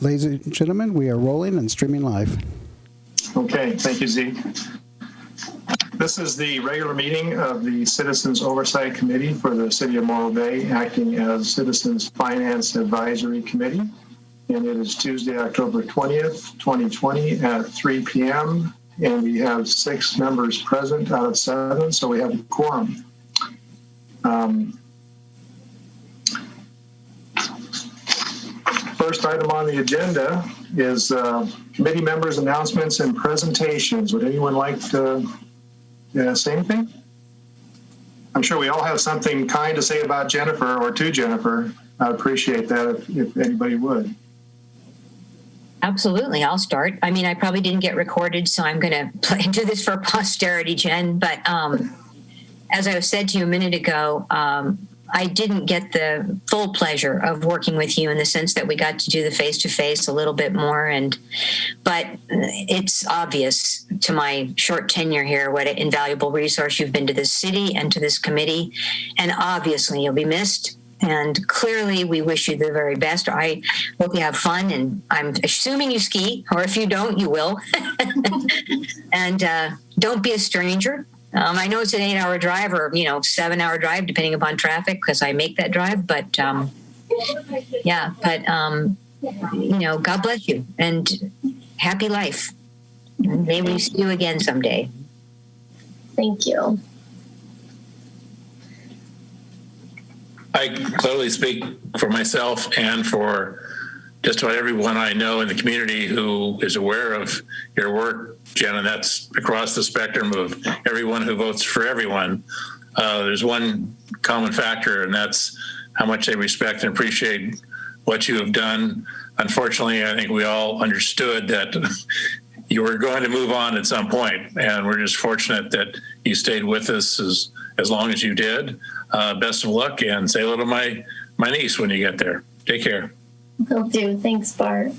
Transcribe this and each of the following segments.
Ladies and gentlemen, we are rolling and streaming live. Okay, thank you, Zeke. This is the regular meeting of the Citizens Oversight Committee for the City of Morro Bay, acting as Citizens Finance Advisory Committee. And it is Tuesday, October 20th, 2020 at 3 p.m. And we have 6 members present out of 7, so we have a quorum. First item on the agenda is committee members' announcements and presentations. Would anyone like to say anything? I'm sure we all have something kind to say about Jennifer or to Jennifer. I'd appreciate that if anybody would. Absolutely. I'll start. I mean, I probably didn't get recorded, so I'm going to do this for posterity, Jen. But as I said to you a minute ago, I didn't get the full pleasure of working with you in the sense that we got to do the face-to-face a little bit more. But it's obvious to my short tenure here what an invaluable resource you've been to this city and to this committee. And obviously you'll be missed. And clearly we wish you the very best. I hope you have fun, and I'm assuming you ski, or if you don't, you will. And don't be a stranger. I know it's an 8-hour drive or, 7-hour drive, depending upon traffic, because I make that drive. But God bless you and happy life. And may we see you again someday. Thank you. I clearly speak for myself and for just about everyone I know in the community who is aware of your work, Jen, and that's across the spectrum of everyone who votes for everyone. There's one common factor, and that's how much they respect and appreciate what you have done. Unfortunately, I think we all understood that you were going to move on at some point, and we're just fortunate that you stayed with us as long as you did. Best of luck, and say hello to my niece when you get there. Take care. Will do. Thanks, Bart.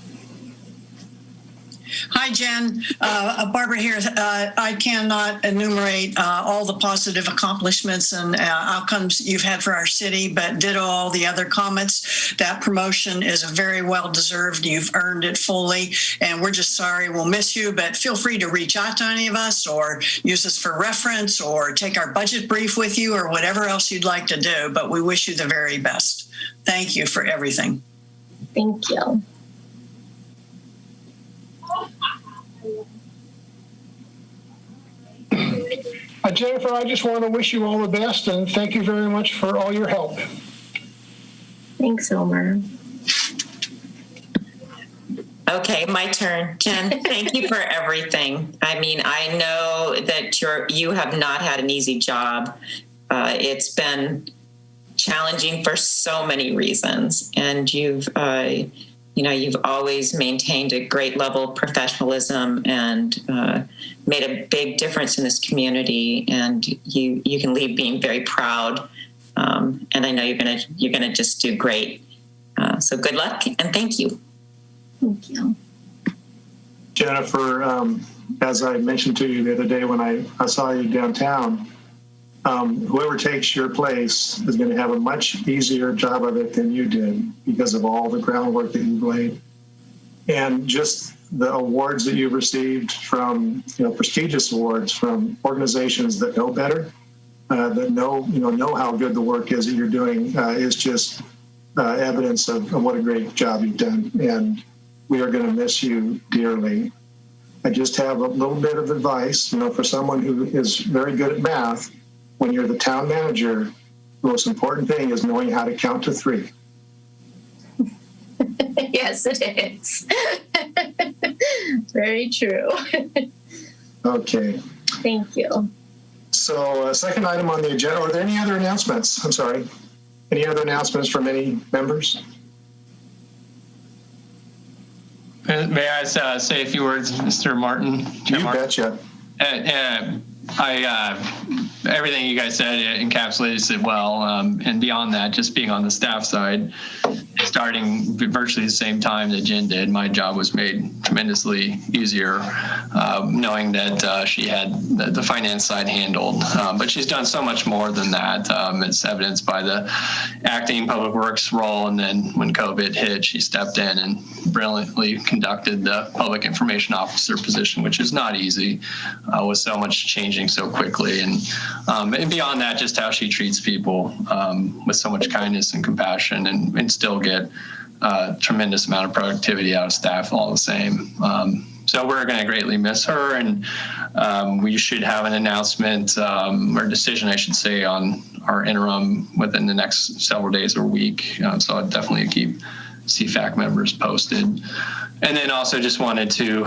Hi, Jen. Barbara here. I cannot enumerate all the positive accomplishments and outcomes you've had for our city, but ditto all the other comments. That promotion is very well deserved. You've earned it fully, and we're just sorry. We'll miss you, but feel free to reach out to any of us or use us for reference or take our budget brief with you or whatever else you'd like to do, but we wish you the very best. Thank you for everything. Thank you. Jennifer, I just want to wish you all the best and thank you very much for all your help. Thanks, Homer. Okay, my turn. Jen, thank you for everything. I mean, I know that you have not had an easy job. It's been challenging for so many reasons, and you've always maintained a great level of professionalism and made a big difference in this community. And you can leave being very proud. And I know you're gonna just do great. So good luck and thank you. Thank you. Jennifer, as I mentioned to you the other day when I saw you downtown, whoever takes your place is going to have a much easier job of it than you did because of all the groundwork that you've laid. And just the awards that you've received from, prestigious awards from organizations that know better, that know how good the work is that you're doing, is just evidence of what a great job you've done. And we are going to miss you dearly. I just have a little bit of advice, for someone who is very good at math. When you're the town manager, the most important thing is knowing how to count to 3. Yes, it is. Very true. Okay. Thank you. So second item on the agenda, are there any other announcements? I'm sorry. Any other announcements from any members? May I say a few words, Mr. Martin? You betcha. Everything you guys said encapsulates it well. And beyond that, just being on the staff side, starting virtually the same time that Jen did, my job was made tremendously easier, knowing that she had the finance side handled. But she's done so much more than that. It's evidenced by the acting public works role. And then when COVID hit, she stepped in and brilliantly conducted the public information officer position, which is not easy, with so much changing so quickly. And beyond that, just how she treats people with so much kindness and compassion, and still get a tremendous amount of productivity out of staff all the same. So we're going to greatly miss her, and we should have an announcement or decision, I should say, on our interim within the next several days or week. So I'd definitely keep CFAC members posted. And then also just wanted to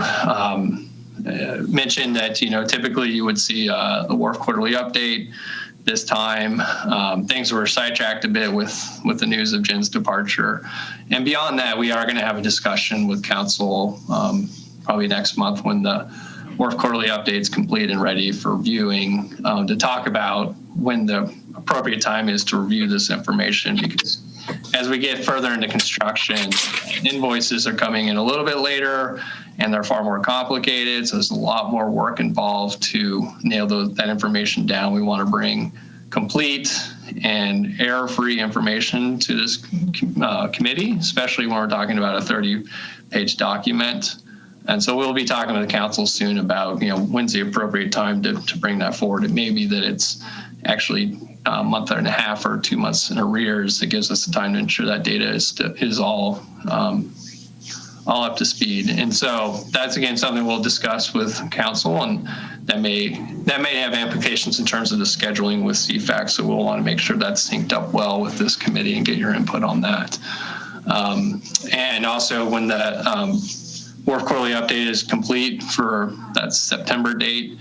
mention that, typically you would see the WARF quarterly update. This time, things were sidetracked a bit with the news of Jen's departure. And beyond that, we are going to have a discussion with council probably next month when the WARF quarterly update is complete and ready for viewing, to talk about when the appropriate time is to review this information, because as we get further into construction, invoices are coming in a little bit later and they're far more complicated. So there's a lot more work involved to nail that information down. We want to bring complete and error-free information to this committee, especially when we're talking about a 30-page document. And so we'll be talking to the council soon about, when's the appropriate time to bring that forward. It may be that it's actually a month and a half or 2 months in arrears. It gives us the time to ensure that data is all up to speed. And so that's, again, something we'll discuss with council, and that may have implications in terms of the scheduling with CFAC. So we'll want to make sure that's synced up well with this committee and get your input on that. And also when the WARF quarterly update is complete for that September date,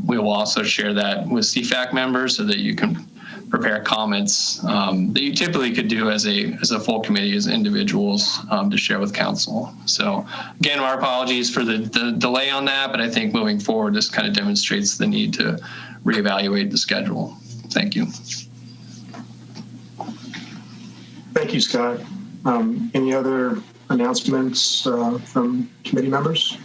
we will also share that with CFAC members so that you can prepare comments that you typically could do as a full committee, as individuals, to share with council. So again, our apologies for the delay on that, but I think moving forward, this kind of demonstrates the need to reevaluate the schedule. Thank you. Thank you, Scott. Any other announcements from committee members?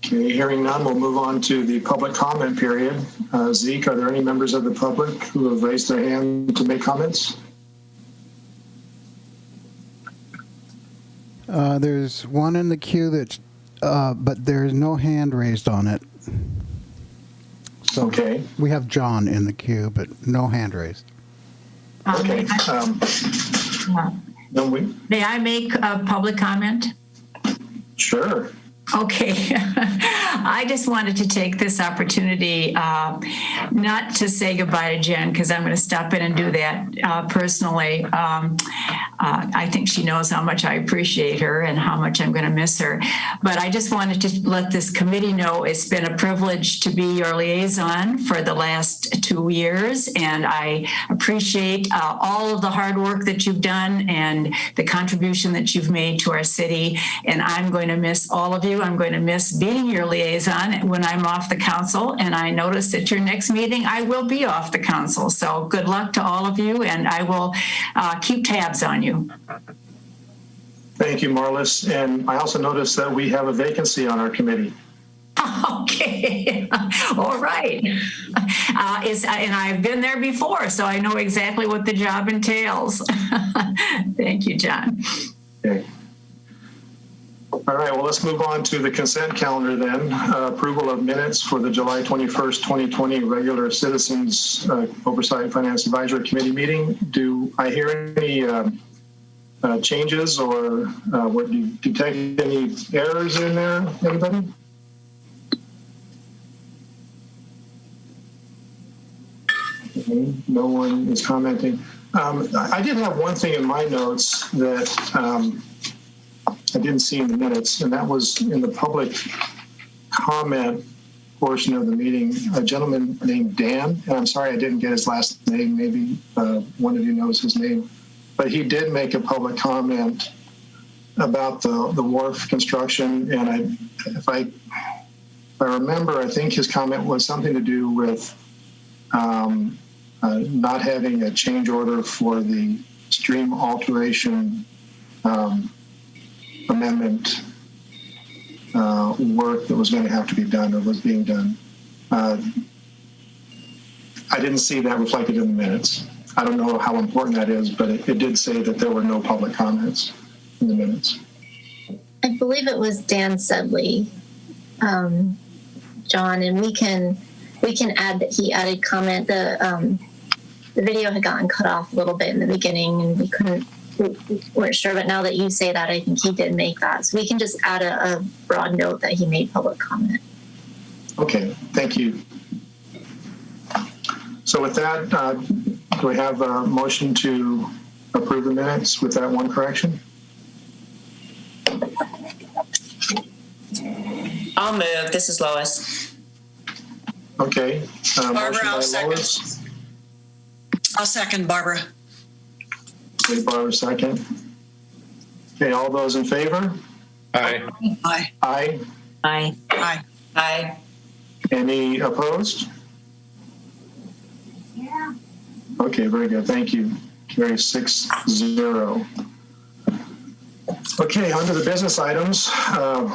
Okay, hearing none, we'll move on to the public comment period. Zeke, are there any members of the public who have raised their hand to make comments? There's one in the queue that's, but there's no hand raised on it. So okay. We have John in the queue, but no hand raised. Okay. May I make a public comment? Sure. Okay. I just wanted to take this opportunity not to say goodbye to Jen, because I'm going to stop in and do that personally. I think she knows how much I appreciate her and how much I'm going to miss her. But I just wanted to let this committee know it's been a privilege to be your liaison for the last 2 years. And I appreciate all of the hard work that you've done and the contribution that you've made to our city. And I'm going to miss all of you. I'm going to miss being your liaison when I'm off the council. And I notice at your next meeting, I will be off the council. So good luck to all of you. And I will keep tabs on you. Thank you, Marlis. And I also noticed that we have a vacancy on our committee. Okay. All right. And I've been there before, so I know exactly what the job entails. Thank you, John. Okay. All right, well, let's move on to the consent calendar then. Approval of minutes for the July 21st, 2020 regular Citizens Oversight Finance Advisory Committee meeting. Do I hear any changes or what do you detect any errors in there, anybody? Okay, no one is commenting. I did have one thing in my notes that I didn't see in the minutes, and that was in the public comment portion of the meeting, a gentleman named Dan, and I'm sorry I didn't get his last name, maybe one of you knows his name, but he did make a public comment about the wharf construction, and if I I remember, I think his comment was something to do with not having a change order for the stream alteration amendment work that was going to have to be done or was being done. I didn't see that reflected in the minutes. I don't know how important that is, but it did say that there were no public comments in the minutes. I believe it was Dan Sedley, John, and we can add that he added comment. The video had gotten cut off a little bit in the beginning, and we weren't sure. But now that you say that, I think he did make that. So we can just add a broad note that he made public comment. Okay, thank you. So with that, do we have a motion to approve the minutes with that one correction? I'll move. This is Lois. Okay. Barbara, Motion by I'll second. Lois. I'll second, Barbara. Okay, Barbara, second. Okay, all those in favor? Aye. Aye. Aye. Aye. Aye. Aye. Any opposed? Yeah. Okay, very good. Thank you. Carry 6-0. Okay, on to the business items.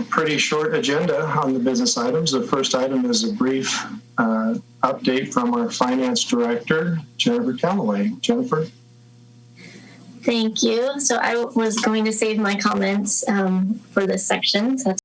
Pretty short agenda on the business items. The first item is a brief update from our finance director, Jennifer Calloway. Jennifer? Thank you. So I was going to save my comments for this section. So that's